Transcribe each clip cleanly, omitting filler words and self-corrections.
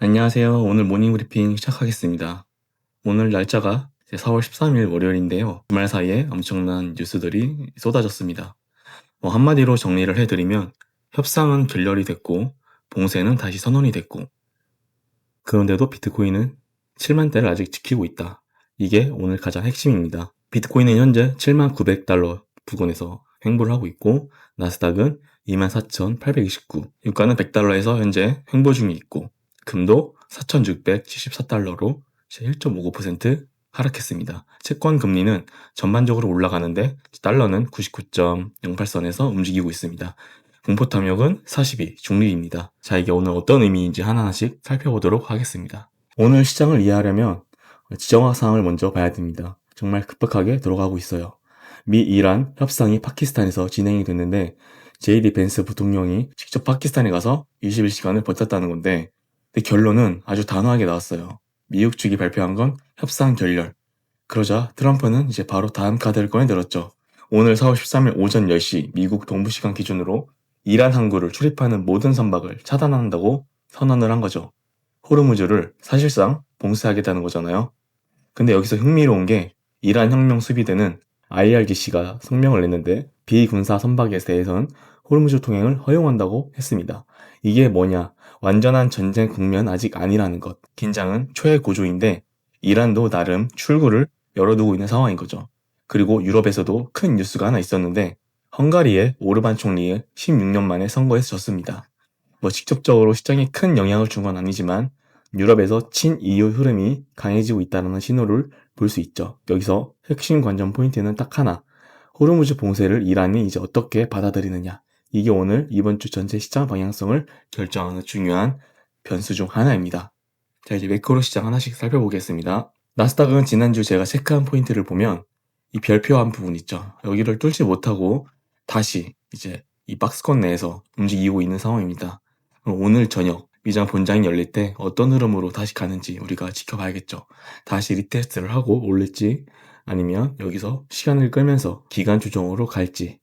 안녕하세요. 오늘 모닝 브리핑 시작하겠습니다. 오늘 날짜가 이제 4월 13일 월요일인데요. 주말 사이에 엄청난 뉴스들이 쏟아졌습니다. 한마디로 정리를 해드리면 협상은 결렬이 됐고 봉쇄는 다시 선언이 됐고 그런데도 비트코인은 7만대를 아직 지키고 있다. 이게 오늘 가장 핵심입니다. 비트코인은 현재 7만 900달러 부근에서 횡보를 하고 있고 나스닥은 24,829, 유가는 100달러에서 현재 횡보 중에 있고 금도 4,674달러로 1.59% 하락했습니다. 채권 금리는 전반적으로 올라가는데 달러는 99.08선에서 움직이고 있습니다. 공포 탐욕은 42, 중립입니다. 자, 이게 오늘 어떤 의미인지 하나하나씩 살펴보도록 하겠습니다. 오늘 시장을 이해하려면 지정학 사항을 먼저 봐야 됩니다. 정말 급박하게 들어가고 있어요. 미 이란 협상이 파키스탄에서 진행이 됐는데 JD 벤스 부통령이 직접 파키스탄에 가서 21시간을 버텼다는 건데 결론은 아주 단호하게 나왔어요. 미국 측이 발표한 건 협상 결렬. 그러자 트럼프는 이제 바로 다음 카드를 꺼내들었죠. 오늘 4월 13일 오전 10시 미국 동부시간 기준으로 이란 항구를 출입하는 모든 선박을 차단한다고 선언을 한 거죠. 호르무즈를 사실상 봉쇄하겠다는 거잖아요. 근데 여기서 흥미로운 게 이란 혁명 수비대는 IRGC가 성명을 냈는데 비군사 선박에 대해서는 호르무즈 통행을 허용한다고 했습니다. 이게 뭐냐? 완전한 전쟁 국면 아직 아니라는 것. 긴장은 최고조인데 이란도 나름 출구를 열어두고 있는 상황인 거죠. 그리고 유럽에서도 큰 뉴스가 하나 있었는데 헝가리의 오르반 총리의 16년 만에 선거에서 졌습니다. 직접적으로 시장에 큰 영향을 준 건 아니지만 유럽에서 친EU 흐름이 강해지고 있다는 신호를 볼 수 있죠. 여기서 핵심 관전 포인트는 딱 하나. 호르무즈 봉쇄를 이란이 이제 어떻게 받아들이느냐. 이게 오늘 이번 주 전체 시장 방향성을 결정하는 중요한 변수 중 하나입니다. 자, 이제 매크로 시장 하나씩 살펴보겠습니다. 나스닥은 지난주 제가 체크한 포인트를 보면 이 별표한 부분 있죠. 여기를 뚫지 못하고 다시 이제 이 박스권 내에서 움직이고 있는 상황입니다. 그럼 오늘 저녁 미장 본장이 열릴 때 어떤 흐름으로 다시 가는지 우리가 지켜봐야겠죠. 다시 리테스트를 하고 올릴지 아니면 여기서 시간을 끌면서 기간 조정으로 갈지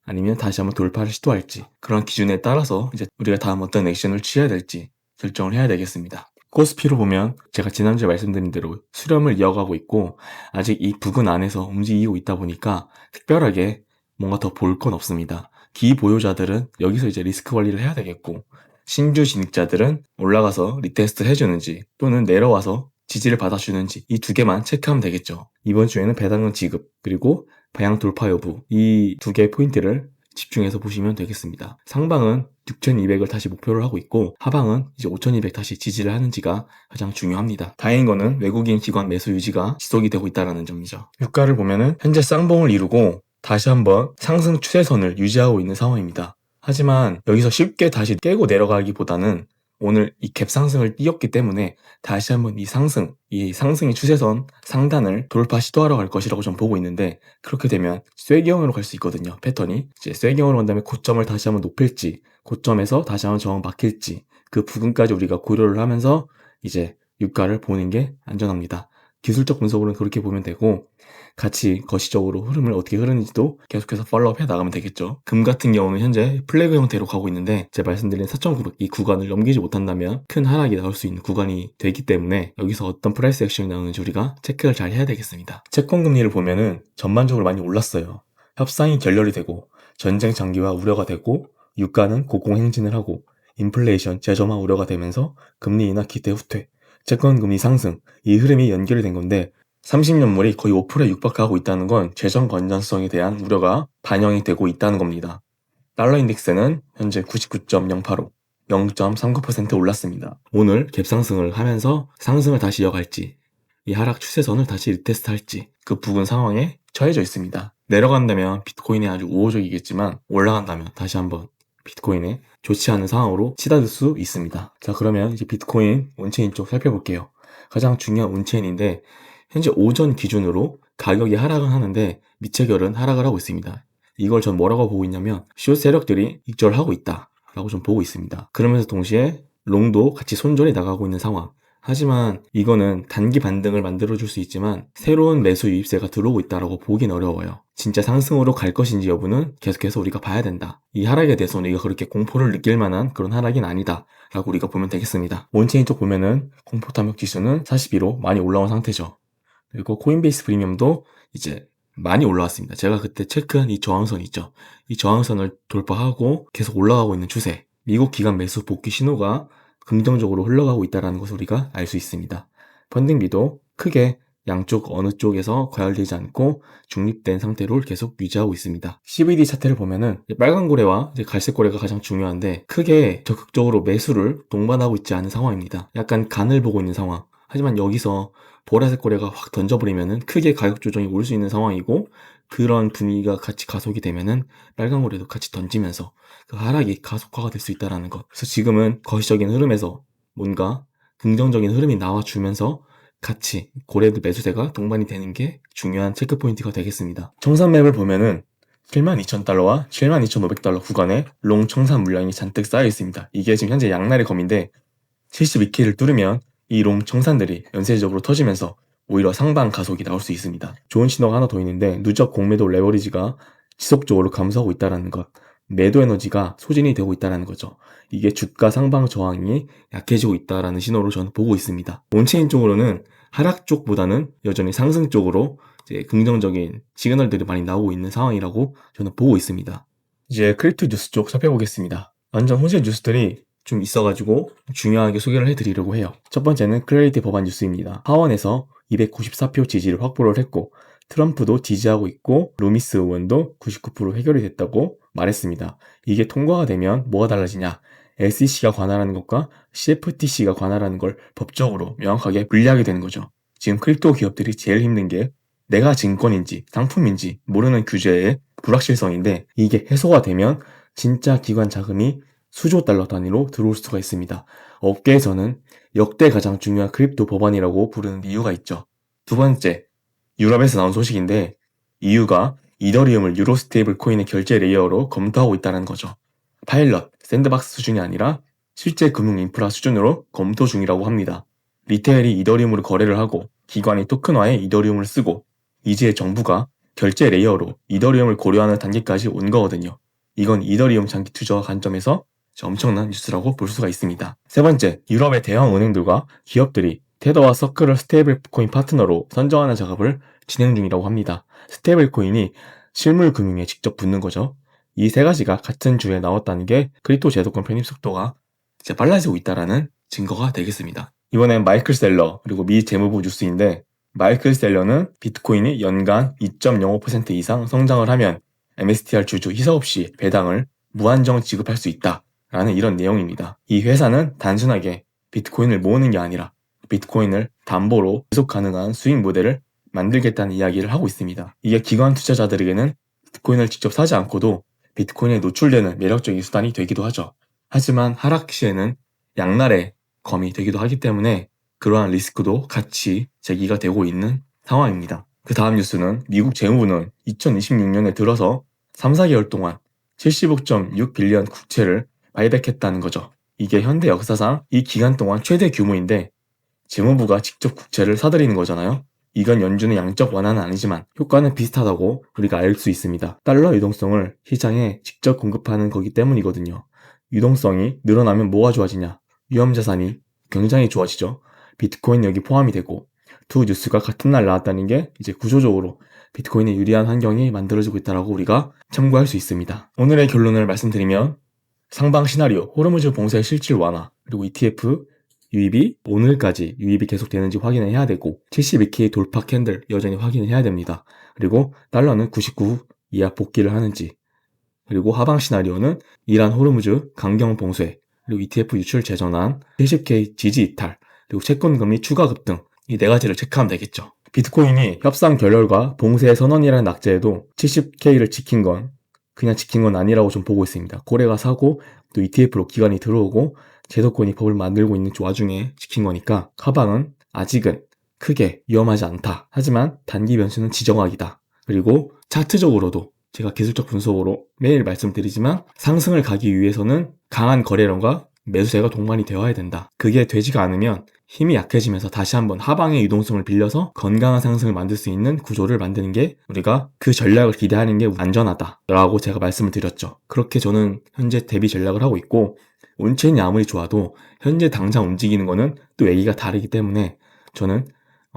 아니면 다시 한번 돌파를 시도할지 그런 기준에 따라서 이제 우리가 다음 어떤 액션을 취해야 될지 결정을 해야 되겠습니다. 코스피로 보면 제가 지난주에 말씀드린 대로 수렴을 이어가고 있고 아직 이 부근 안에서 움직이고 있다 보니까 특별하게 뭔가 더 볼 건 없습니다. 기보유자들은 여기서 이제 리스크 관리를 해야 되겠고 신규 진입자들은 올라가서 리테스트를 해주는지 또는 내려와서 지지를 받아주는지 이 두 개만 체크하면 되겠죠. 이번 주에는 배당금 지급 그리고 방향 돌파 여부 이 두 개의 포인트를 집중해서 보시면 되겠습니다. 상방은 6,200을 다시 목표를 하고 있고 하방은 이제 5,200 다시 지지를 하는지가 가장 중요합니다. 다행인 거는 외국인 기관 매수 유지가 지속이 되고 있다는 점이죠. 유가를 보면은 현재 쌍봉을 이루고 다시 한번 상승 추세선을 유지하고 있는 상황입니다. 하지만 여기서 쉽게 다시 깨고 내려가기보다는 오늘 이 갭 상승을 띄었기 때문에 다시 한번 이 상승의 추세선 상단을 돌파 시도하러 갈 것이라고 좀 보고 있는데 그렇게 되면 쐐기형으로 갈 수 있거든요. 패턴이 이제 쐐기형으로 간 다음에 고점을 다시 한번 높일지 고점에서 다시 한번 저항 막힐지 그 부분까지 우리가 고려를 하면서 이제 유가를 보는 게 안전합니다. 기술적 분석으로는 그렇게 보면 되고 같이 거시적으로 흐름을 어떻게 흐르는지도 계속해서 팔로우업 해 나가면 되겠죠. 금 같은 경우는 현재 플래그 형태로 가고 있는데 제가 말씀드린 4,900 이 구간을 넘기지 못한다면 큰 하락이 나올 수 있는 구간이 되기 때문에 여기서 어떤 프라이스 액션이 나오는지 우리가 체크를 잘 해야 되겠습니다. 채권 금리를 보면은 전반적으로 많이 올랐어요. 협상이 결렬이 되고 전쟁 장기화 우려가 되고 유가는 고공행진을 하고 인플레이션 재점화 우려가 되면서 금리 인하 기대 후퇴 채권 금리 상승 이 흐름이 연결이 된 건데 30년물이 거의 5%에 육박하고 있다는 건 재정 건전성에 대한 우려가 반영이 되고 있다는 겁니다. 달러 인덱스는 현재 99.085, 0.39% 올랐습니다. 오늘 갭 상승을 하면서 상승을 다시 이어갈지 이 하락 추세선을 다시 리테스트할지 그 부근 상황에 처해져 있습니다. 내려간다면 비트코인이 아주 우호적이겠지만 올라간다면 다시 한번 비트코인에 좋지 않은 상황으로 치닫을 수 있습니다. 자, 그러면 이제 비트코인 온체인 쪽 살펴볼게요. 가장 중요한 온체인인데 현재 오전 기준으로 가격이 하락은 하는데 미체결은 하락을 하고 있습니다. 이걸 전 뭐라고 보고 있냐면 숏 세력들이 익절하고 있다 라고 좀 보고 있습니다. 그러면서 동시에 롱도 같이 손절이 나가고 있는 상황. 하지만 이거는 단기 반등을 만들어줄 수 있지만 새로운 매수 유입세가 들어오고 있다고 보긴 어려워요. 진짜 상승으로 갈 것인지 여부는 계속해서 우리가 봐야 된다. 이 하락에 대해서는 우리가 그렇게 공포를 느낄 만한 그런 하락은 아니다 라고 우리가 보면 되겠습니다. 온체인 쪽 보면은 공포 탐욕 지수는 42로 많이 올라온 상태죠. 그리고 코인베이스 프리미엄도 이제 많이 올라왔습니다. 제가 그때 체크한 이 저항선 있죠. 이 저항선을 돌파하고 계속 올라가고 있는 추세. 미국 기관 매수 복귀 신호가 긍정적으로 흘러가고 있다는 것을 우리가 알 수 있습니다. 펀딩비도 크게 양쪽 어느 쪽에서 과열되지 않고 중립된 상태로 계속 유지하고 있습니다. CVD 차트를 보면은 빨간 고래와 갈색 고래가 가장 중요한데 크게 적극적으로 매수를 동반하고 있지 않은 상황입니다. 약간 간을 보고 있는 상황. 하지만 여기서 보라색 고래가 확 던져버리면은 크게 가격 조정이 올 수 있는 상황이고 그런 분위기가 같이 가속이 되면은 빨간 고래도 같이 던지면서 그 하락이 가속화가 될 수 있다는 것. 그래서 지금은 거시적인 흐름에서 뭔가 긍정적인 흐름이 나와주면서 같이 고래도 매수세가 동반이 되는 게 중요한 체크 포인트가 되겠습니다. 청산맵을 보면은 72,000달러와 72,500달러 구간에 롱 청산 물량이 잔뜩 쌓여 있습니다. 이게 지금 현재 양날의 검인데 72K를 뚫으면 이 롱 청산들이 연쇄적으로 터지면서 오히려 상방 가속이 나올 수 있습니다. 좋은 신호가 하나 더 있는데 누적 공매도 레버리지가 지속적으로 감소하고 있다는 것. 매도 에너지가 소진이 되고 있다는 거죠. 이게 주가 상방 저항이 약해지고 있다는 신호로 저는 보고 있습니다. 온체인 쪽으로는 하락 쪽보다는 여전히 상승 쪽으로 이제 긍정적인 시그널들이 많이 나오고 있는 상황이라고 저는 보고 있습니다. 이제 크립토 뉴스 쪽 살펴보겠습니다. 완전 호재 뉴스들이 좀 있어가지고 중요하게 소개를 해드리려고 해요. 첫 번째는 클래리티 법안 뉴스입니다. 하원에서 294표 지지를 확보를 했고 트럼프도 지지하고 있고 루미스 의원도 99% 해결이 됐다고 말했습니다. 이게 통과가 되면 뭐가 달라지냐? SEC가 관할하는 것과 CFTC가 관할하는 걸 법적으로 명확하게 분리하게 되는 거죠. 지금 크립토 기업들이 제일 힘든 게 내가 증권인지 상품인지 모르는 규제의 불확실성인데 이게 해소가 되면 진짜 기관 자금이 수조 달러 단위로 들어올 수가 있습니다. 업계에서는 역대 가장 중요한 크립토 법안이라고 부르는 이유가 있죠. 두 번째, 유럽에서 나온 소식인데 EU가 이더리움을 유로 스테이블 코인의 결제 레이어로 검토하고 있다는 거죠. 파일럿, 샌드박스 수준이 아니라 실제 금융 인프라 수준으로 검토 중이라고 합니다. 리테일이 이더리움으로 거래를 하고 기관이 토큰화해 이더리움을 쓰고 이제 정부가 결제 레이어로 이더리움을 고려하는 단계까지 온 거거든요. 이건 이더리움 장기 투자 관점에서 엄청난 뉴스라고 볼 수가 있습니다. 세 번째, 유럽의 대형 은행들과 기업들이 테더와 서클을 스테이블코인 파트너로 선정하는 작업을 진행 중이라고 합니다. 스테이블코인이 실물 금융에 직접 붙는 거죠. 이 세 가지가 같은 주에 나왔다는 게 크립토 제도권 편입 속도가 이제 빨라지고 있다는 증거가 되겠습니다. 이번엔 마이클 셀러 그리고 미 재무부 뉴스인데 마이클 셀러는 비트코인이 연간 2.05% 이상 성장을 하면 MSTR 주주 희석 없이 배당을 무한정 지급할 수 있다 라는 이런 내용입니다. 이 회사는 단순하게 비트코인을 모으는 게 아니라 비트코인을 담보로 지속 가능한 수익 모델을 만들겠다는 이야기를 하고 있습니다. 이게 기관 투자자들에게는 비트코인을 직접 사지 않고도 비트코인에 노출되는 매력적인 수단이 되기도 하죠. 하지만 하락 시에는 양날의 검이 되기도 하기 때문에 그러한 리스크도 같이 제기가 되고 있는 상황입니다. 그 다음 뉴스는 미국 재무부는 2026년에 들어서 3, 4개월 동안 75.6 빌리언 국채를 바이백했다는 거죠. 이게 현대 역사상 이 기간 동안 최대 규모인데 재무부가 직접 국채를 사들이는 거잖아요. 이건 연준의 양적 완화는 아니지만 효과는 비슷하다고 우리가 알 수 있습니다. 달러 유동성을 시장에 직접 공급하는 거기 때문이거든요. 유동성이 늘어나면 뭐가 좋아지냐? 위험자산이 굉장히 좋아지죠. 비트코인 여기 포함이 되고 두 뉴스가 같은 날 나왔다는 게 이제 구조적으로 비트코인에 유리한 환경이 만들어지고 있다고 우리가 참고할 수 있습니다. 오늘의 결론을 말씀드리면 상방 시나리오, 호르무즈 봉쇄 실질 완화, 그리고 ETF 유입이 오늘까지 유입이 계속되는지 확인을 해야 되고 72K 돌파 캔들 여전히 확인을 해야 됩니다. 그리고 달러는 99 이하 복귀를 하는지 그리고 하방 시나리오는 이란 호르무즈 강경 봉쇄 그리고 ETF 유출 재전환 70K 지지 이탈 그리고 채권금리 추가 급등 이 네 가지를 체크하면 되겠죠. 비트코인이 협상 결렬과 봉쇄 선언이라는 낙제에도 70K를 지킨 건 그냥 지킨 건 아니라고 좀 보고 있습니다. 고래가 사고 또 ETF로 기관이 들어오고 제도권이 법을 만들고 있는 와중에 지킨 거니까 하방은 아직은 크게 위험하지 않다. 하지만 단기 변수는 지정학이다. 그리고 차트적으로도 제가 기술적 분석으로 매일 말씀드리지만 상승을 가기 위해서는 강한 거래량과 매수세가 동반이 되어야 된다. 그게 되지가 않으면 힘이 약해지면서 다시 한번 하방의 유동성을 빌려서 건강한 상승을 만들 수 있는 구조를 만드는 게, 우리가 그 전략을 기대하는 게 안전하다라고 제가 말씀을 드렸죠. 그렇게 저는 현재 대비 전략을 하고 있고, 온체인이 아무리 좋아도 현재 당장 움직이는 거는 또 얘기가 다르기 때문에 저는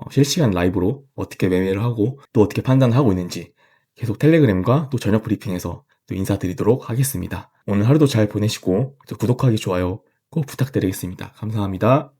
실시간 라이브로 어떻게 매매를 하고 또 어떻게 판단을 하고 있는지 계속 텔레그램과 또 저녁 브리핑에서 또 인사드리도록 하겠습니다. 오늘 하루도 잘 보내시고 구독하기, 좋아요 꼭 부탁드리겠습니다. 감사합니다.